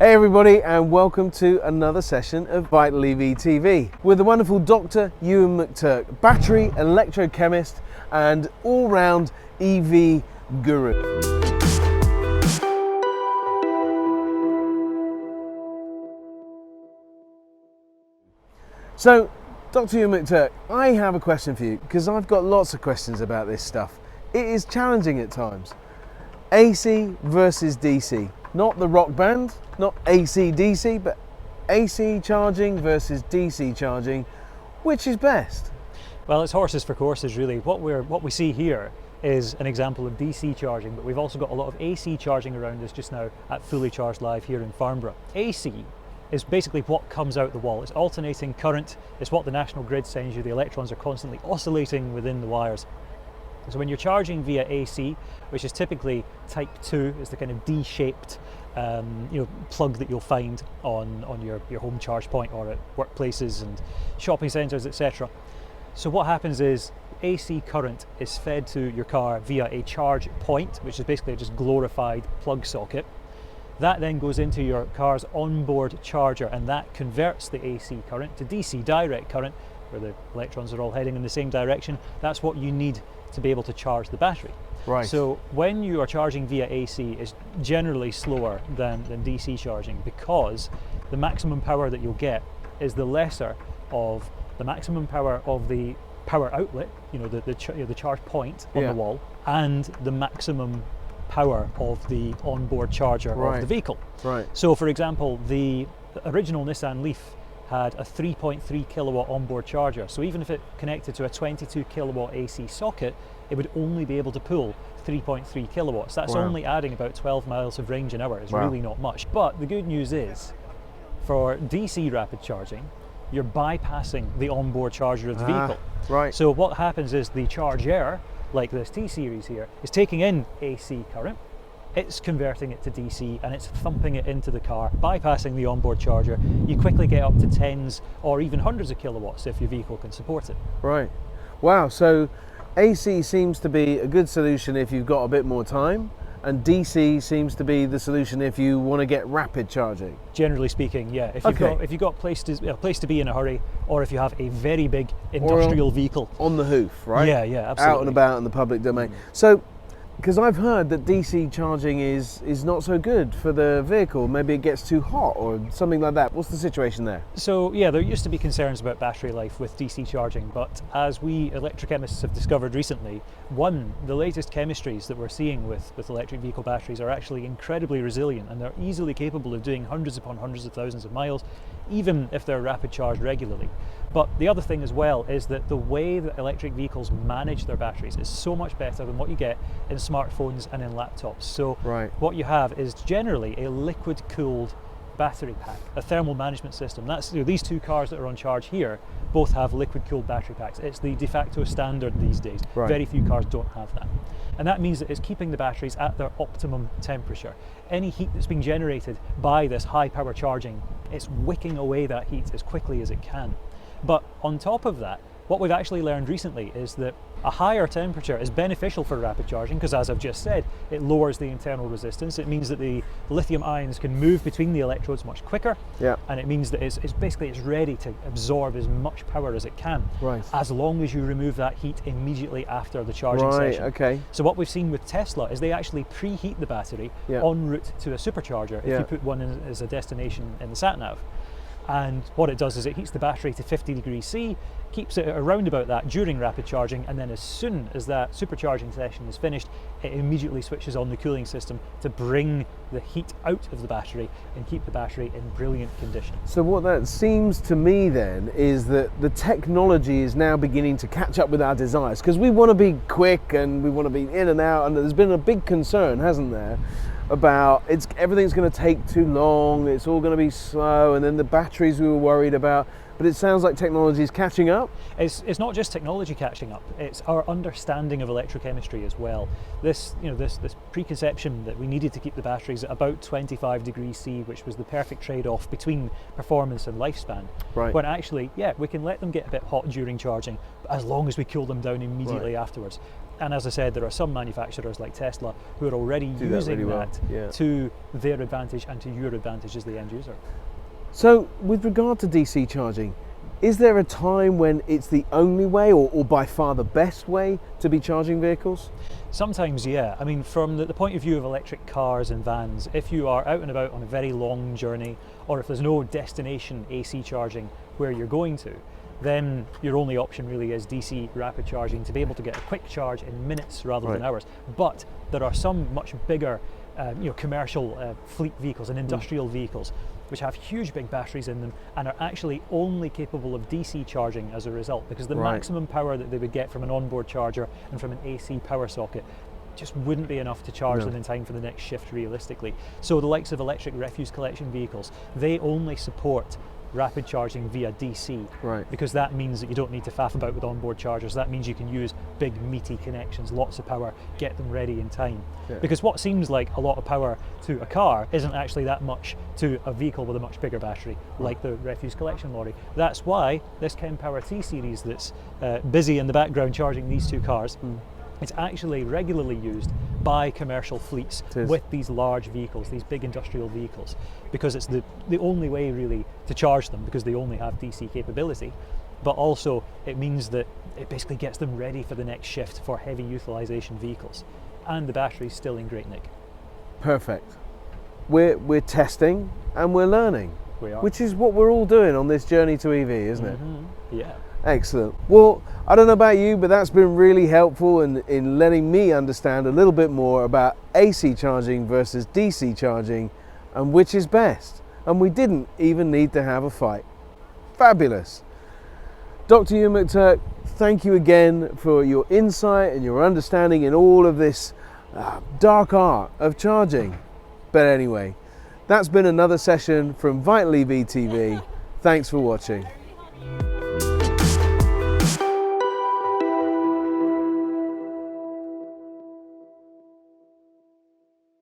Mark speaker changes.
Speaker 1: Hey everybody, and welcome to another session of Vital EV TV with the wonderful Dr. Euan McTurk, battery electrochemist and all-round EV guru. So, Dr. Euan McTurk, I have a question for you because I've got lots of questions about this stuff. It is challenging at times. AC versus DC. Not the rock band, not AC/DC, but AC charging versus DC charging. Which is best?
Speaker 2: Well, it's horses for courses, really. What we see here is an example of DC charging, but we've also got a lot of AC charging around us just now at Fully Charged Live here in Farnborough. AC is basically what comes out the wall. It's alternating current. It's what the national grid sends you. The electrons are constantly oscillating within the wires. So when you're charging via AC, which is typically type 2, is the kind of D-shaped plug that you'll find on your home charge point or at workplaces and shopping centres, etc. So what happens is AC current is fed to your car via a charge point, which is basically just glorified plug socket. That then goes into your car's onboard charger, and that converts the AC current to DC direct current, where the electrons are all heading in the same direction. That's what you need to be able to charge the battery.
Speaker 1: Right.
Speaker 2: So when you are charging via AC, it's generally slower than DC charging, because the maximum power that you'll get is the lesser of the maximum power of the power outlet, the charge point on the wall, and the maximum power of the onboard charger of the vehicle.
Speaker 1: Right.
Speaker 2: So for example, the original Nissan Leaf had a 3.3 kilowatt onboard charger. So even if it connected to a 22 kilowatt AC socket, it would only be able to pull 3.3 kilowatts. That's only adding about 12 miles of range an hour. It's really not much. But the good news is, for DC rapid charging, you're bypassing the onboard charger of the vehicle.
Speaker 1: Right.
Speaker 2: So what happens is the charger, like this T-Series here, is taking in AC current, it's converting it to DC, and it's thumping it into the car, bypassing the onboard charger. You quickly get up to tens or even hundreds of kilowatts if your vehicle can support it.
Speaker 1: Right. Wow, so AC seems to be a good solution if you've got a bit more time, and DC seems to be the solution if you want to get rapid charging.
Speaker 2: Generally speaking, yeah. If you've got place to be in a hurry, or if you have a very big industrial vehicle
Speaker 1: on the hoof, right?
Speaker 2: Yeah, absolutely.
Speaker 1: Out and about in the public domain. So, because I've heard that DC charging is not so good for the vehicle. Maybe it gets too hot or something like that. What's the situation there?
Speaker 2: So yeah, there used to be concerns about battery life with DC charging, but as we electrochemists have discovered recently, the latest chemistries that we're seeing with electric vehicle batteries are actually incredibly resilient, and they're easily capable of doing hundreds upon hundreds of thousands of miles, even if they're rapid charged regularly. But the other thing as well is that the way that electric vehicles manage their batteries is so much better than what you get in smartphones and in laptops. So what you have is generally a liquid cooled battery pack, a thermal management system. That's these two cars that are on charge here both have liquid cooled battery packs. It's the de facto standard these days. Very few cars don't have that. And that means that it's keeping the batteries at their optimum temperature. Any heat that's being generated by this high power charging, it's wicking away that heat as quickly as it can. But on top of that, what we've actually learned recently is that a higher temperature is beneficial for rapid charging, because as I've just said, it lowers the internal resistance. It means that the lithium ions can move between the electrodes much quicker, and it means that it's ready to absorb as much power as it can, as long as you remove that heat immediately after the charging session. So what we've seen with Tesla is they actually preheat the battery en route to a supercharger if you put one in as a destination in the sat-nav. And what it does is it heats the battery to 50 degrees C, keeps it around about that during rapid charging, and then as soon as that supercharging session is finished, it immediately switches on the cooling system to bring the heat out of the battery and keep the battery in brilliant condition.
Speaker 1: So what that seems to me then is that the technology is now beginning to catch up with our desires, because we want to be quick and we want to be in and out, and there's been a big concern, hasn't there, about everything's going to take too long, it's all going to be slow, and then the batteries we were worried about. But it sounds like technology is catching up.
Speaker 2: It's not just technology catching up, it's our understanding of electrochemistry as well. This preconception that we needed to keep the batteries at about 25 degrees C, which was the perfect trade-off between performance and lifespan. When actually, we can let them get a bit hot during charging, but as long as we cool them down immediately afterwards. And as I said, there are some manufacturers like Tesla who are already
Speaker 1: Do that
Speaker 2: using
Speaker 1: really well,
Speaker 2: that
Speaker 1: yeah.
Speaker 2: to their advantage and to your advantage as the end user.
Speaker 1: So with regard to DC charging, is there a time when it's the only way or by far the best way to be charging vehicles?
Speaker 2: Sometimes, yeah. I mean, from the point of view of electric cars and vans, if you are out and about on a very long journey, or if there's no destination AC charging where you're going to, then your only option really is DC rapid charging to be able to get a quick charge in minutes rather than hours. But there are some much bigger commercial fleet vehicles and industrial vehicles which have huge big batteries in them and are actually only capable of DC charging as a result, because the maximum power that they would get from an onboard charger and from an AC power socket just wouldn't be enough to charge them in time for the next shift realistically. So the likes of electric refuse collection vehicles, they only support rapid charging via DC, because that means that you don't need to faff about with onboard chargers. That means you can use big meaty connections, lots of power, get them ready in time. Because what seems like a lot of power to a car isn't actually that much to a vehicle with a much bigger battery, like the refuse collection lorry. That's why this Power T series that's busy in the background charging these two cars, it's actually regularly used by commercial fleets with these large vehicles, these big industrial vehicles, because it's the only way really to charge them, because they only have DC capability. But also it means that it basically gets them ready for the next shift for heavy utilization vehicles, and the battery's still in great nick.
Speaker 1: Perfect. We're testing and we're learning,
Speaker 2: We are.
Speaker 1: which is what we're all doing on this journey to EV, isn't it?
Speaker 2: Yeah.
Speaker 1: Excellent. Well, I don't know about you, but that's been really helpful in letting me understand a little bit more about AC charging versus DC charging and which is best. And we didn't even need to have a fight. Fabulous. Dr. Euan McTurk, thank you again for your insight and your understanding in all of this dark art of charging. But anyway, that's been another session from Vital EV TV. Thanks for watching.